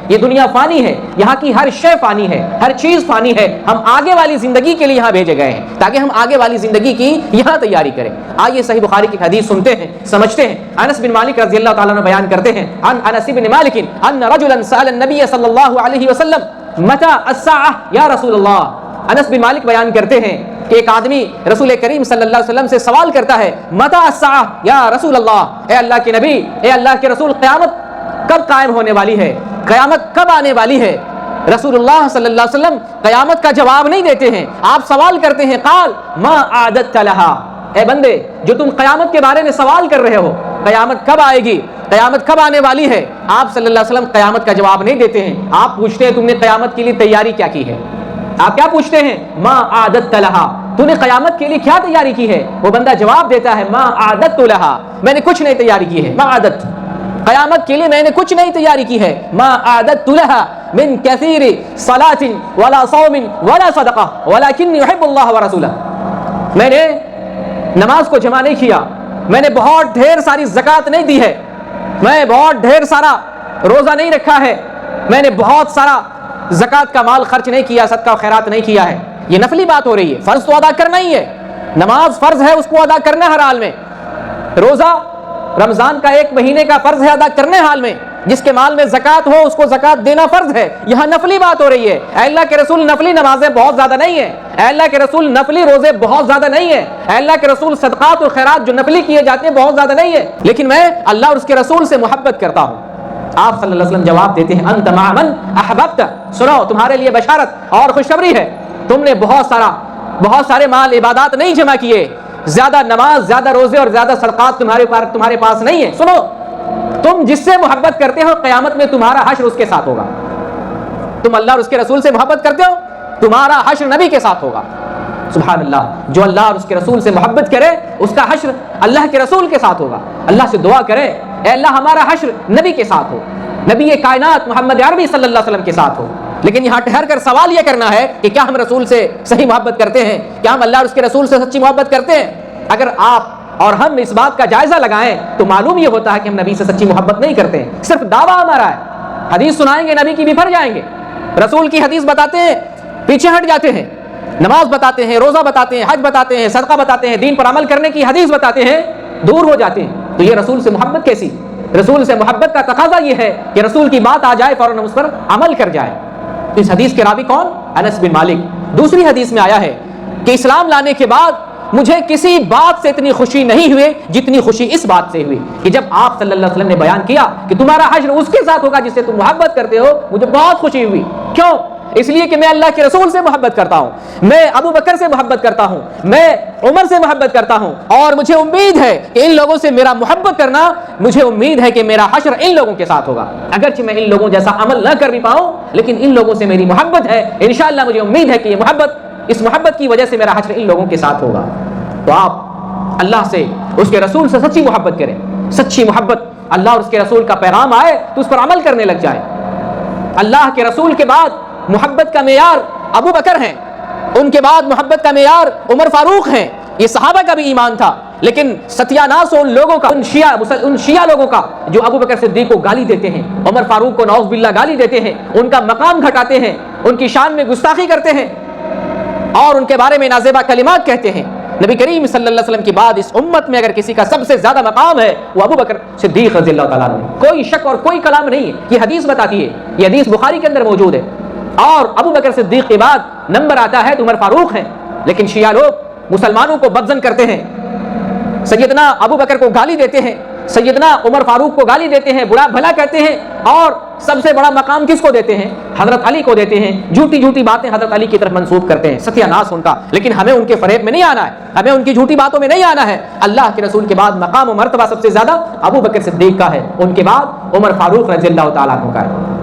یہ دنیا فانی ہے، یہاں کی ہر شے فانی ہے، ہر چیز فانی ہے، ہم آگے والی زندگی کے لیے یہاں بھیجے گئے ہیں تاکہ ہم آگے والی زندگی کی یہاں تیاری کریں۔ آئیے صحیح بخاری کی حدیث سنتے ہیں، سمجھتے ہیں۔ انس بن مالک رضی اللہ تعالیٰ عنہ بیان کرتے ہیں، عن انس بن مالک ان رجلا سأل النبي صلی اللہ علیہ وسلم متى الساعة یا رسول اللہ۔ انس بن مالک بیان کرتے ہیں کہ ایک آدمی رسول کریم صلی اللہ علیہ وسلم سے سوال کرتا ہے، متى الساعة یا رسول اللہ، اے اللہ کے نبی، اے اللہ کے رسول، قیامت کب قائم ہونے والی ہے، قیامت کب آنے والی ہے؟ رسول اللہ صلی اللہ علیہ وسلم قیامت کا جواب نہیں دیتے ہیں، آپ سوال کرتے ہیں، قال ما اعددت لها، اے بندے جو تم قیامت کے بارے میں سوال کر رہے ہو، قیامت کب آئے گی، قیامت کب آنے والی ہے، آپ صلی اللہ علیہ وسلم قیامت کا جواب نہیں دیتے ہیں۔ آپ پوچھتے ہیں تم نے قیامت کے لیے تیاری کیا کی ہے؟ آپ کیا پوچھتے ہیں؟ ما اعددت لها، تو نے قیامت کے لیے کیا تیاری کی ہے؟ وہ بندہ جواب دیتا ہے، ما اعددت لها، میں نے کچھ نہیں تیاری کی ہے، ما اعددت، قیامت کے لیے میں نے کچھ نہیں تیاری کی ہے، ما اعددت لها من كثير صلاة ولا صوم ولا صدقہ ولكني يحب الله ورسوله، میں نے نماز کو جمع نہیں کیا، میں نے بہت ڈھیر ساری زکوٰۃ نہیں دی ہے، میں بہت ڈھیر سارا روزہ نہیں رکھا ہے، میں نے بہت سارا زکوٰۃ کا مال خرچ نہیں کیا، صدقہ و خیرات نہیں کیا ہے۔ یہ نفلی بات ہو رہی ہے، فرض تو ادا کرنا ہی ہے، نماز فرض ہے، اس کو ادا کرنا ہر حال میں، روزہ رمضان کا ایک مہینے کا فرض ہے ادا کرنے حال میں، جس کے مال میں زکوٰۃ ہو اس کو زکوٰۃ دینا فرض ہے۔ یہاں نفلی بات ہو رہی ہے، اے اللہ کے رسول نفلی نمازیں بہت زیادہ نہیں ہیں، اے اللہ کے رسول نفلی روزے بہت زیادہ نہیں ہیں، اے اللہ کے رسول صدقات اور خیرات جو نفلی کیے جاتے ہیں بہت زیادہ نہیں ہے، لیکن میں اللہ اور اس کے رسول سے محبت کرتا ہوں۔ آپ صلی اللہ علیہ وسلم جواب دیتے ہیں، انت مع من احببت، سنو تمہارے لیے بشارت اور خوشخبری ہے، تم نے بہت سارے مال عبادات نہیں جمع کیے، زیادہ نماز، زیادہ روزے اور زیادہ صدقات تمہارے پاس نہیں ہے۔ سنو، تم جس سے محبت کرتے ہو قیامت میں تمہارا حشر اس کے ساتھ ہوگا۔ تم اللہ اور اس کے رسول سے محبت کرتے ہو، تمہارا حشر نبی کے ساتھ ہوگا۔ سبحان اللہ، جو اللہ اور اس کے رسول سے محبت کرے اس کا حشر اللہ کے رسول کے ساتھ ہوگا۔ اللہ سے دعا کرے، اے اللہ ہمارا حشر نبی کے ساتھ ہو، نبی کائنات محمد عربی صلی اللہ علیہ وسلم کے ساتھ ہو۔ لیکن یہاں ٹھہر کر سوال یہ کرنا ہے کہ کیا ہم رسول سے صحیح محبت کرتے ہیں؟ کیا ہم اللہ اور اس کے رسول سے سچی محبت کرتے ہیں؟ اگر آپ اور ہم اس بات کا جائزہ لگائیں تو معلوم یہ ہوتا ہے کہ ہم نبی سے سچی محبت نہیں کرتے ہیں، صرف دعویٰ ہمارا ہے۔ حدیث سنائیں گے نبی کی بھی پھر جائیں گے، رسول کی حدیث بتاتے ہیں پیچھے ہٹ جاتے ہیں، نماز بتاتے ہیں، روزہ بتاتے ہیں، حج بتاتے ہیں، صدقہ بتاتے ہیں، دین پر عمل کرنے کی حدیث بتاتے ہیں، دور ہو جاتے ہیں۔ تو یہ رسول سے محبت کیسی؟ رسول سے محبت کا تقاضا یہ ہے کہ رسول کی بات آ جائے فوراً اس پر عمل کر جائے۔ اس حدیث کے راوی کون؟ انس بن مالک۔ دوسری حدیث میں آیا ہے کہ اسلام لانے کے بعد مجھے کسی بات سے اتنی خوشی نہیں ہوئی جتنی خوشی اس بات سے ہوئی کہ جب آپ صلی اللہ علیہ وسلم نے بیان کیا کہ تمہارا حشر اس کے ساتھ ہوگا جس سے تم محبت کرتے ہو، مجھے بہت خوشی ہوئی۔ کیوں؟ اس لیے کہ میں اللہ کے رسول سے محبت کرتا ہوں، میں ابو بکر سے محبت کرتا ہوں، میں عمر سے محبت کرتا ہوں، اور مجھے امید ہے کہ ان لوگوں سے میرا محبت کرنا، مجھے امید ہے کہ میرا حشر ان لوگوں کے ساتھ ہوگا۔ اگرچہ میں ان لوگوں جیسا عمل نہ کر بھی پاؤں لیکن ان لوگوں سے میری محبت ہے، انشاءاللہ مجھے امید ہے کہ اس محبت کی وجہ سے میرا حشر ان لوگوں کے ساتھ ہوگا۔ تو آپ اللہ سے، اس کے رسول سے سچی محبت کریں۔ سچی محبت، اللہ اور اس کے رسول کا پیغام آئے تو اس پر عمل کرنے لگ جائیں۔ اللہ کے رسول کے بعد محبت کا معیار ابو بکر ہیں، ان کے بعد محبت کا معیار عمر فاروق ہیں۔ یہ صحابہ کا بھی ایمان تھا، لیکن ستیاناس ان لوگوں کا، ان شیعہ لوگوں کا جو ابو بکر صدیق کو گالی دیتے ہیں، عمر فاروق کو نعوذ باللہ گالی دیتے ہیں، ان کا مقام گھٹاتے ہیں، ان کی شان میں گستاخی کرتے ہیں اور ان کے بارے میں نازیبہ کلمات کہتے ہیں۔ نبی کریم صلی اللہ علیہ وسلم کی بعد اس امت میں اگر کسی کا سب سے زیادہ مقام ہے وہ ابو بکر صدیق رضی اللہ تعالیٰ عنہ، کوئی شک اور کوئی کلام نہیں ہے۔ یہ حدیث بتاتی ہے، یہ حدیث بخاری کے اندر موجود ہے۔ اور ابو بکر صدیق کے بعد نمبر آتا ہے تو عمر فاروق ہیں، لیکن شیعہ لوگ مسلمانوں کو بدظن کرتے ہیں، سیدنا ابو بکر کو گالی دیتے ہیں، سیدنا عمر فاروق کو گالی دیتے ہیں، برا بھلا کہتے ہیں، اور سب سے بڑا مقام کس کو دیتے ہیں؟ حضرت علی کو دیتے ہیں، جھوٹی جھوٹی باتیں حضرت علی کی طرف منسوب کرتے ہیں، ستیہ ناس ان کا۔ لیکن ہمیں ان کے فریب میں نہیں آنا ہے، ہمیں ان کی جھوٹی باتوں میں نہیں آنا ہے۔ اللہ کے رسول کے بعد مقام و مرتبہ سب سے زیادہ ابو بکر صدیق کا ہے، ان کے بعد عمر فاروق رضی اللہ تعالیٰ عنہ کا ہے۔